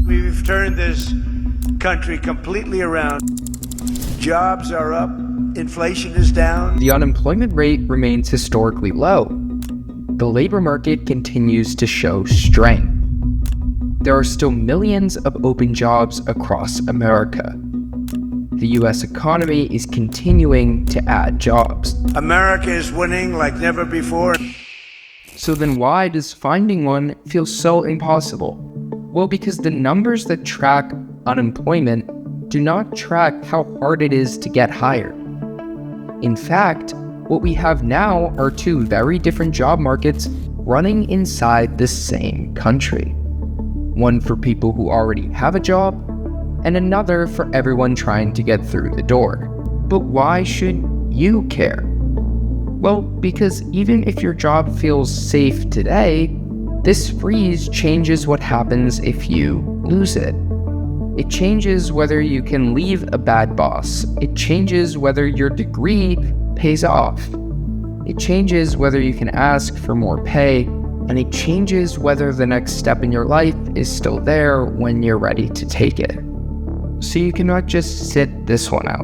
We've turned this country completely around. Jobs are up, inflation is down. The unemployment rate remains historically low. The labor market continues to show strength. There are still millions of open jobs across America. The US economy is continuing to add jobs. America is winning like never before. So then why does finding one feel so impossible? Well, because the numbers that track unemployment do not track how hard it is to get hired. In fact, what we have now are two very different job markets running inside the same country. One for people who already have a job, and another for everyone trying to get through the door. But why should you care? Well, because even if your job feels safe today, this freeze changes what happens if you lose it. It changes whether you can leave a bad boss. It changes whether your degree pays off. It changes whether you can ask for more pay, and it changes whether the next step in your life is still there when you're ready to take it. So you cannot just sit this one out,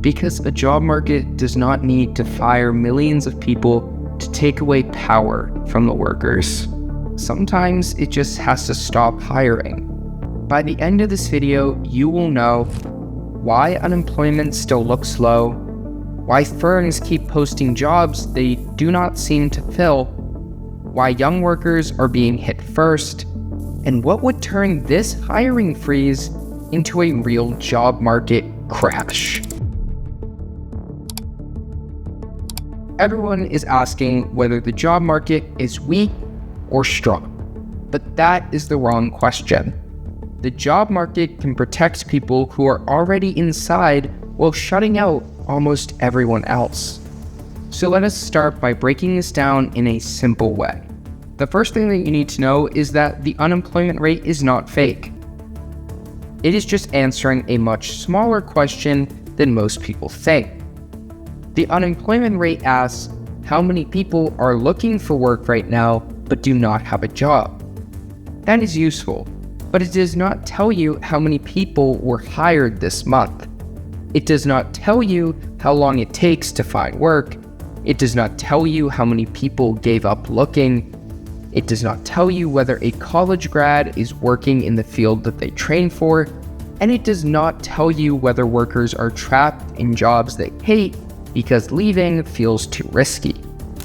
because a job market does not need to fire millions of people to take away power from the workers. Sometimes it just has to stop hiring. By the end of this video, you will know why unemployment still looks low, why firms keep posting jobs they do not seem to fill, why young workers are being hit first, and what would turn this hiring freeze into a real job market crash. Everyone is asking whether the job market is weak or strong, but that is the wrong question. The job market can protect people who are already inside while shutting out almost everyone else. So let us start by breaking this down in a simple way. The first thing that you need to know is that the unemployment rate is not fake. It is just answering a much smaller question than most people think. The unemployment rate asks how many people are looking for work right now but do not have a job. That is useful, but it does not tell you how many people were hired this month. It does not tell you how long it takes to find work. It does not tell you how many people gave up looking. It does not tell you whether a college grad is working in the field that they train for, and it does not tell you whether workers are trapped in jobs they hate because leaving feels too risky.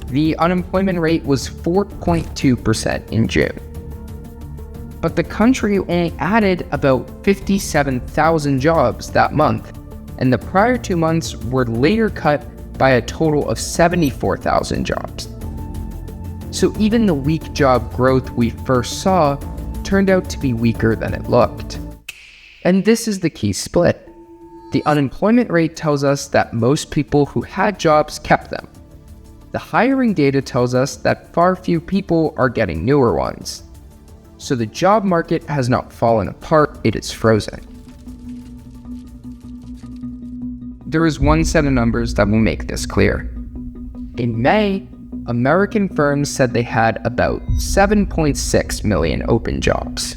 The unemployment rate was 4.2% in June. But the country only added about 57,000 jobs that month, and the prior 2 months were later cut by a total of 74,000 jobs. So even the weak job growth we first saw turned out to be weaker than it looked. And this is the key split. The unemployment rate tells us that most people who had jobs kept them. The hiring data tells us that far few people are getting newer ones. So the job market has not fallen apart, it is frozen. There is one set of numbers that will make this clear. In May, American firms said they had about 7.6 million open jobs.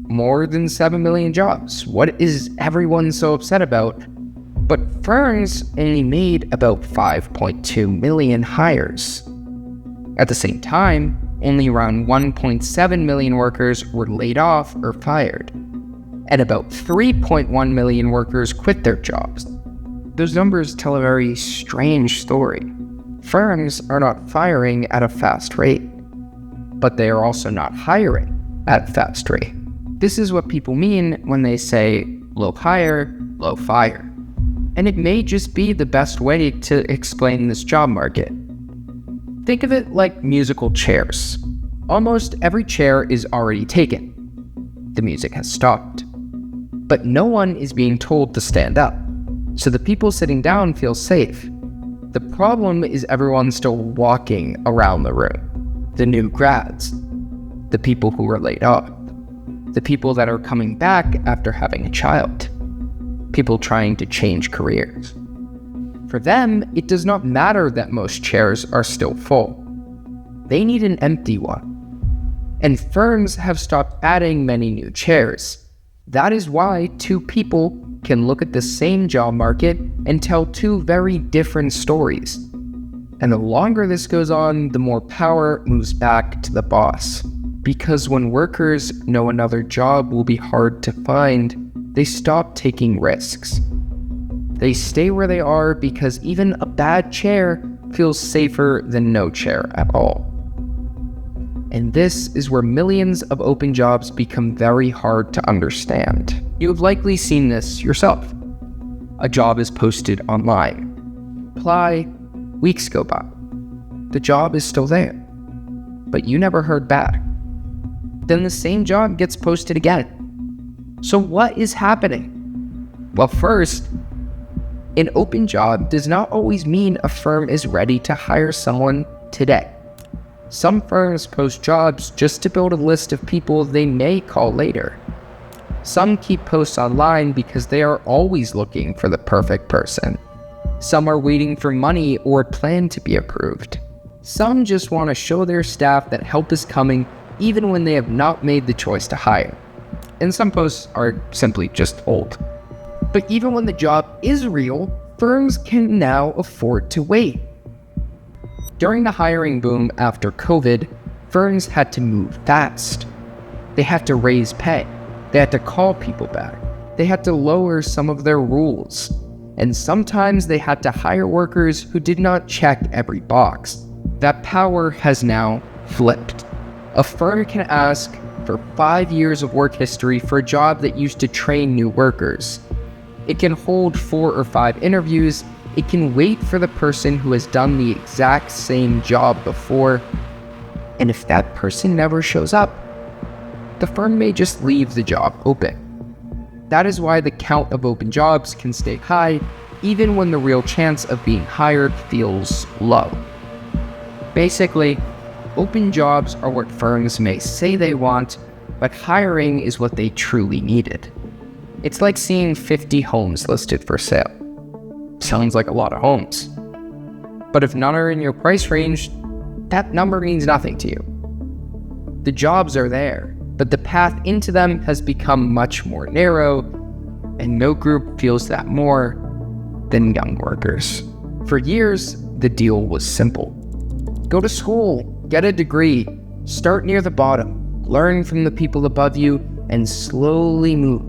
More than 7 million jobs. What is everyone so upset about? But firms only made about 5.2 million hires. At the same time, only around 1.7 million workers were laid off or fired, and about 3.1 million workers quit their jobs. Those numbers tell a very strange story. Firms are not firing at a fast rate, but they are also not hiring at a fast rate. This is what people mean when they say low hire, low fire. And it may just be the best way to explain this job market. Think of it like musical chairs. Almost every chair is already taken. The music has stopped. But no one is being told to stand up, so the people sitting down feel safe. The problem is everyone still walking around the room. The new grads, the people who were laid off, the people that are coming back after having a child, people trying to change careers. For them, it does not matter that most chairs are still full. They need an empty one. And firms have stopped adding many new chairs. That is why two people can look at the same job market and tell two very different stories. And the longer this goes on, the more power moves back to the boss. Because when workers know another job will be hard to find, they stop taking risks. They stay where they are because even a bad chair feels safer than no chair at all. And this is where millions of open jobs become very hard to understand. You have likely seen this yourself. A job is posted online. Apply, weeks go by. The job is still there, but you never heard back. Then the same job gets posted again. So what is happening? Well, first, an open job does not always mean a firm is ready to hire someone today. Some firms post jobs just to build a list of people they may call later. Some keep posts online because they are always looking for the perfect person. Some are waiting for money or plan to be approved. Some just want to show their staff that help is coming even when they have not made the choice to hire. And some posts are simply just old. But even when the job is real, firms can now afford to wait. During the hiring boom after COVID, firms had to move fast. They had to raise pay. They had to call people back. They had to lower some of their rules. And sometimes they had to hire workers who did not check every box. That power has now flipped. A firm can ask for 5 years of work history for a job that used to train new workers. It can hold 4 or 5 interviews. It can wait for the person who has done the exact same job before. And if that person never shows up, the firm may just leave the job open. That is why the count of open jobs can stay high even when the real chance of being hired feels low. Basically, open jobs are what firms may say they want, but hiring is what they truly needed. It's like seeing 50 homes listed for sale. Sounds like a lot of homes. But if none are in your price range, that number means nothing to you. The jobs are there, but the path into them has become much more narrow, and no group feels that more than young workers. For years, the deal was simple. Go to school, get a degree, start near the bottom, learn from the people above you, and slowly move.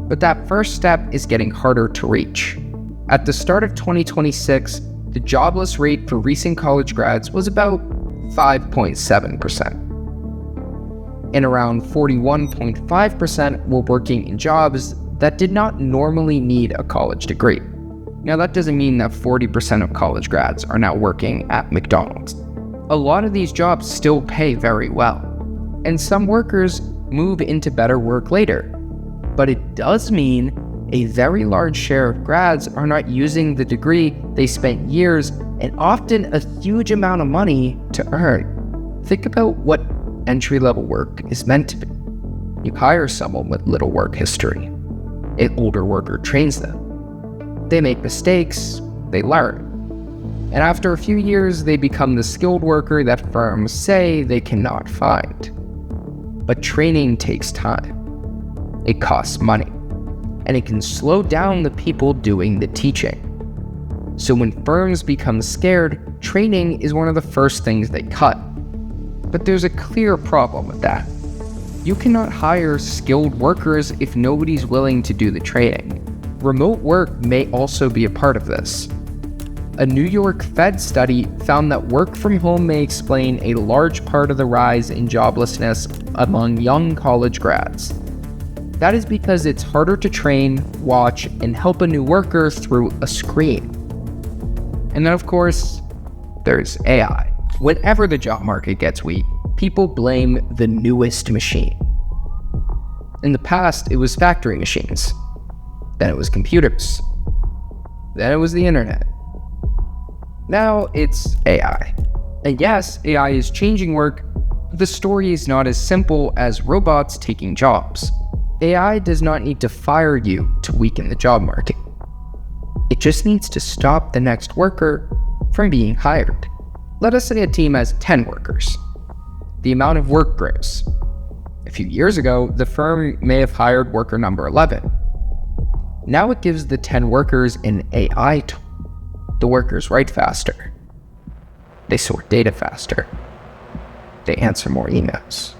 But that first step is getting harder to reach. At the start of 2026, the jobless rate for recent college grads was about 5.7%. And around 41.5% were working in jobs that did not normally need a college degree. Now, that doesn't mean that 40% of college grads are now working at McDonald's. A lot of these jobs still pay very well, and some workers move into better work later. But it does mean a very large share of grads are not using the degree they spent years and often a huge amount of money to earn. Think about what entry-level work is meant to be. You hire someone with little work history. An older worker trains them. They make mistakes, they learn. And after a few years, they become the skilled worker that firms say they cannot find. But training takes time. It costs money, and it can slow down the people doing the teaching. So when firms become scared, training is one of the first things they cut. But there's a clear problem with that. You cannot hire skilled workers if nobody's willing to do the training. Remote work may also be a part of this. A New York Fed study found that work from home may explain a large part of the rise in joblessness among young college grads. That is because it's harder to train, watch, and help a new worker through a screen. And then, of course, there's AI. Whenever the job market gets weak, people blame the newest machine. In the past, it was factory machines. Then it was computers. Then it was the internet. Now it's AI. And yes, AI is changing work, but the story is not as simple as robots taking jobs. AI does not need to fire you to weaken the job market. It just needs to stop the next worker from being hired. Let us say a team has 10 workers. the amount of work grows. A few years ago, the firm may have hired worker number 11. Now it gives the 10 workers an AI tool. The workers write faster. They sort data faster. They answer more emails.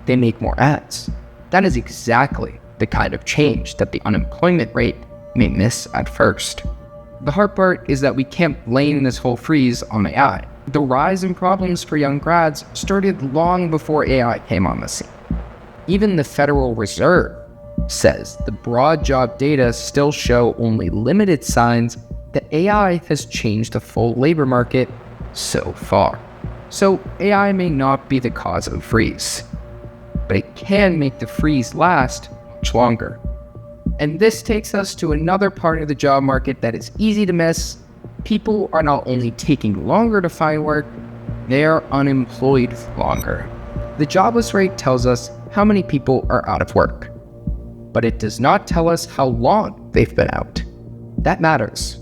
They make more ads. That is exactly the kind of change that the unemployment rate may miss at first. The hard part is that we can't blame this whole freeze on AI. The rise in problems for young grads started long before AI came on the scene. Even the Federal Reserve says the broad job data still show only limited signs that AI has changed the full labor market so far. So AI may not be the cause of the freeze, but it can make the freeze last much longer. And this takes us to another part of the job market that is easy to miss. People are not only taking longer to find work, they are unemployed longer. The jobless rate tells us how many people are out of work, but it does not tell us how long they've been out. That matters.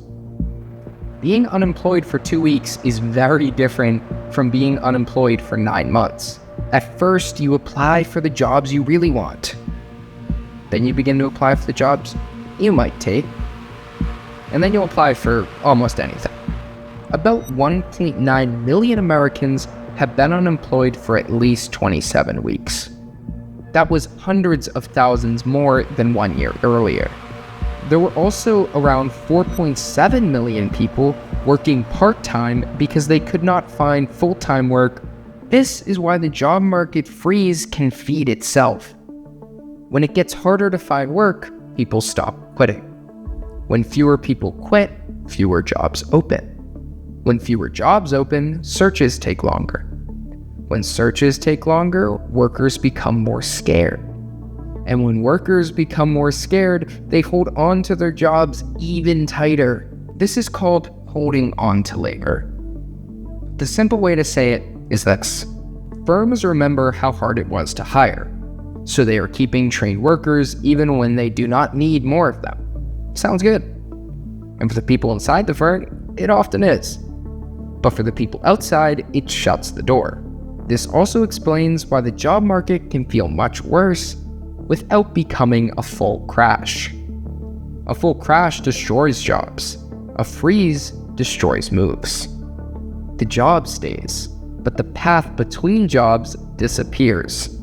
Being unemployed for 2 weeks is very different from being unemployed for 9 months. At first, you apply for the jobs you really want. Then you begin to apply for the jobs you might take. And then you'll apply for almost anything. About 1.9 million Americans have been unemployed for at least 27 weeks. That was hundreds of thousands more than 1 year earlier. There were also around 4.7 million people working part-time because they could not find full-time work. This is why the job market freeze can feed itself. When it gets harder to find work, people stop quitting. When fewer people quit, fewer jobs open. When fewer jobs open, searches take longer. When searches take longer, workers become more scared. And when workers become more scared, they hold on to their jobs even tighter. This is called holding on to labor. The simple way to say it is this: firms remember how hard it was to hire, so they are keeping trained workers even when they do not need more of them. Sounds good. And for the people inside the firm, it often is. But for the people outside, it shuts the door. This also explains why the job market can feel much worse without becoming a full crash. A full crash destroys jobs. A freeze destroys moves. The job stays, but the path between jobs disappears.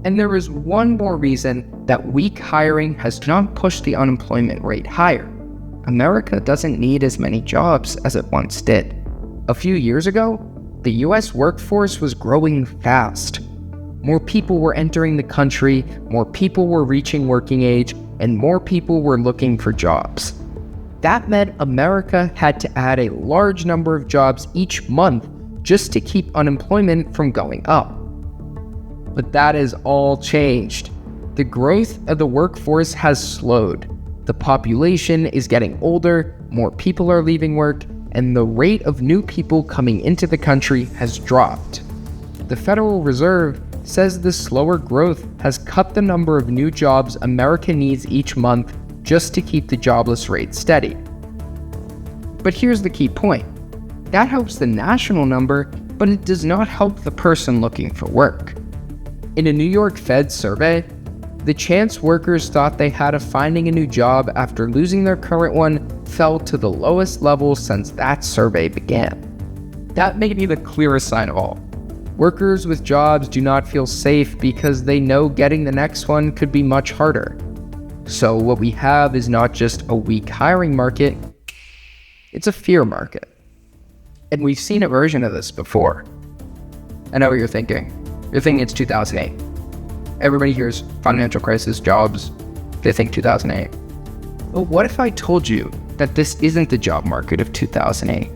And there is one more reason that weak hiring has not pushed the unemployment rate higher. America doesn't need as many jobs as it once did. A few years ago, the US workforce was growing fast. More people were entering the country, more people were reaching working age, and more people were looking for jobs. That meant America had to add a large number of jobs each month just to keep unemployment from going up. But that has all changed. The growth of the workforce has slowed. The population is getting older, more people are leaving work, and the rate of new people coming into the country has dropped. The Federal Reserve says the slower growth has cut the number of new jobs America needs each month just to keep the jobless rate steady. But here's the key point. That helps the national number, but it does not help the person looking for work. In a New York Fed survey, the chance workers thought they had of finding a new job after losing their current one fell to the lowest level since that survey began. That may be the clearest sign of all. Workers with jobs do not feel safe because they know getting the next one could be much harder. So what we have is not just a weak hiring market, it's a fear market. And we've seen a version of this before. I know what you're thinking. You're thinking it's 2008. Everybody hears financial crisis, jobs, they think 2008. But what if I told you that this isn't the job market of 2008?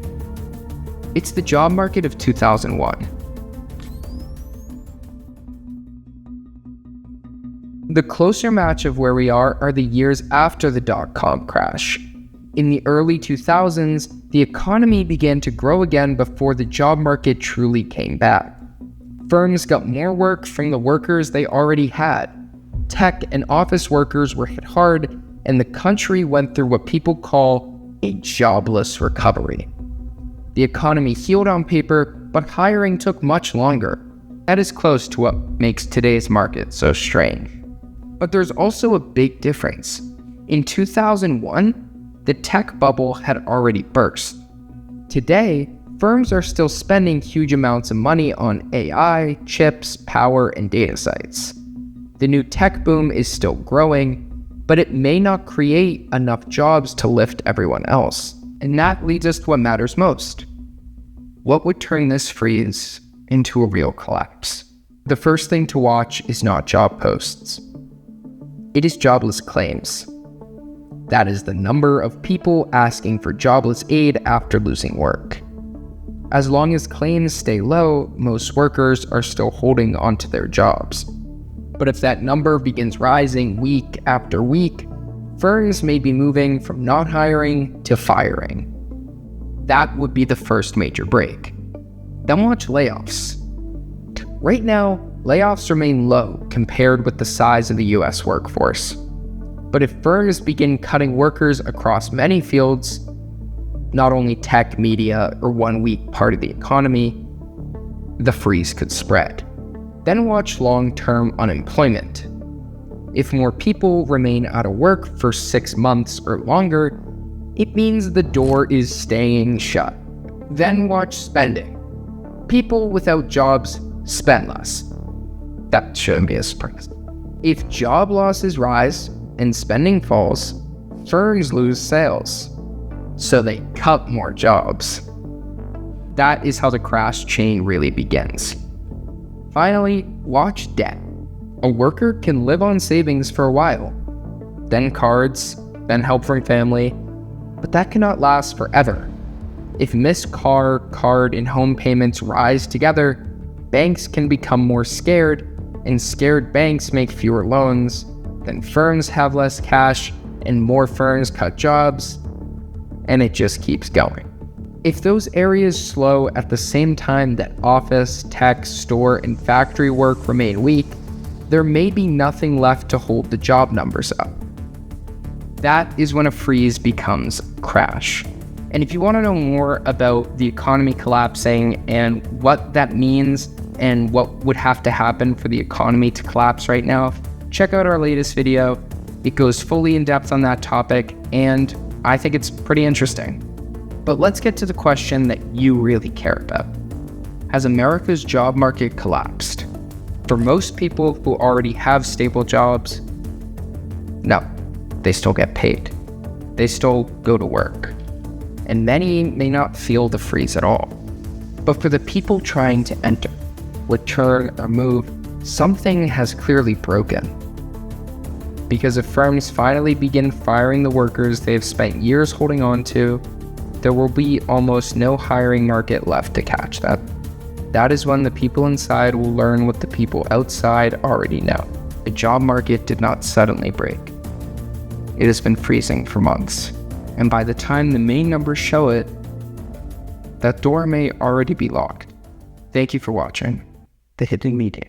It's the job market of 2001. The closer match of where we are the years after the dot-com crash. In the early 2000s, the economy began to grow again before the job market truly came back. Firms got more work from the workers they already had. Tech and office workers were hit hard, and the country went through what people call a jobless recovery. The economy healed on paper, but hiring took much longer. That is close to what makes today's market so strange. But there's also a big difference. In 2001, the tech bubble had already burst. Today, firms are still spending huge amounts of money on AI, chips, power, and data sites. The new tech boom is still growing, but it may not create enough jobs to lift everyone else. And that leads us to what matters most. What would turn this freeze into a real collapse? The first thing to watch is not job posts. It is jobless claims. That is the number of people asking for jobless aid after losing work. As long as claims stay low, most workers are still holding onto their jobs. But if that number begins rising week after week, firms may be moving from not hiring to firing. That would be the first major break. Then watch layoffs. Right now, layoffs remain low compared with the size of the US workforce. But if firms begin cutting workers across many fields, not only tech, media, or one weak part of the economy, the freeze could spread. Then watch long-term unemployment. If more people remain out of work for 6 months or longer, it means the door is staying shut. Then watch spending. People without jobs spend less. That shouldn't be a surprise. If job losses rise and spending falls, firms lose sales, so they cut more jobs. That is how the crash chain really begins. Finally, watch debt. A worker can live on savings for a while, then cards, then help from family, but that cannot last forever. If missed car, card, and home payments rise together, banks can become more scared, and scared banks make fewer loans, then firms have less cash, and more firms cut jobs, and it just keeps going. If those areas slow at the same time that office, tech, store, and factory work remain weak, there may be nothing left to hold the job numbers up. That is when a freeze becomes a crash. And if you want to know more about the economy collapsing and what that means and what would have to happen for the economy to collapse right now, check out our latest video. It goes fully in depth on that topic, and I think it's pretty interesting. But let's get to the question that you really care about. Has America's job market collapsed? For most people who already have stable jobs, no, they still get paid. They still go to work. And many may not feel the freeze at all. But for the people trying to enter, return, or move, something has clearly broken. Because if firms finally begin firing the workers they have spent years holding on to, there will be almost no hiring market left to catch that. That is when the people inside will learn what the people outside already know. The job market did not suddenly break. It has been freezing for months. And by the time the main numbers show it, that door may already be locked. Thank you for watching The Hidden Media.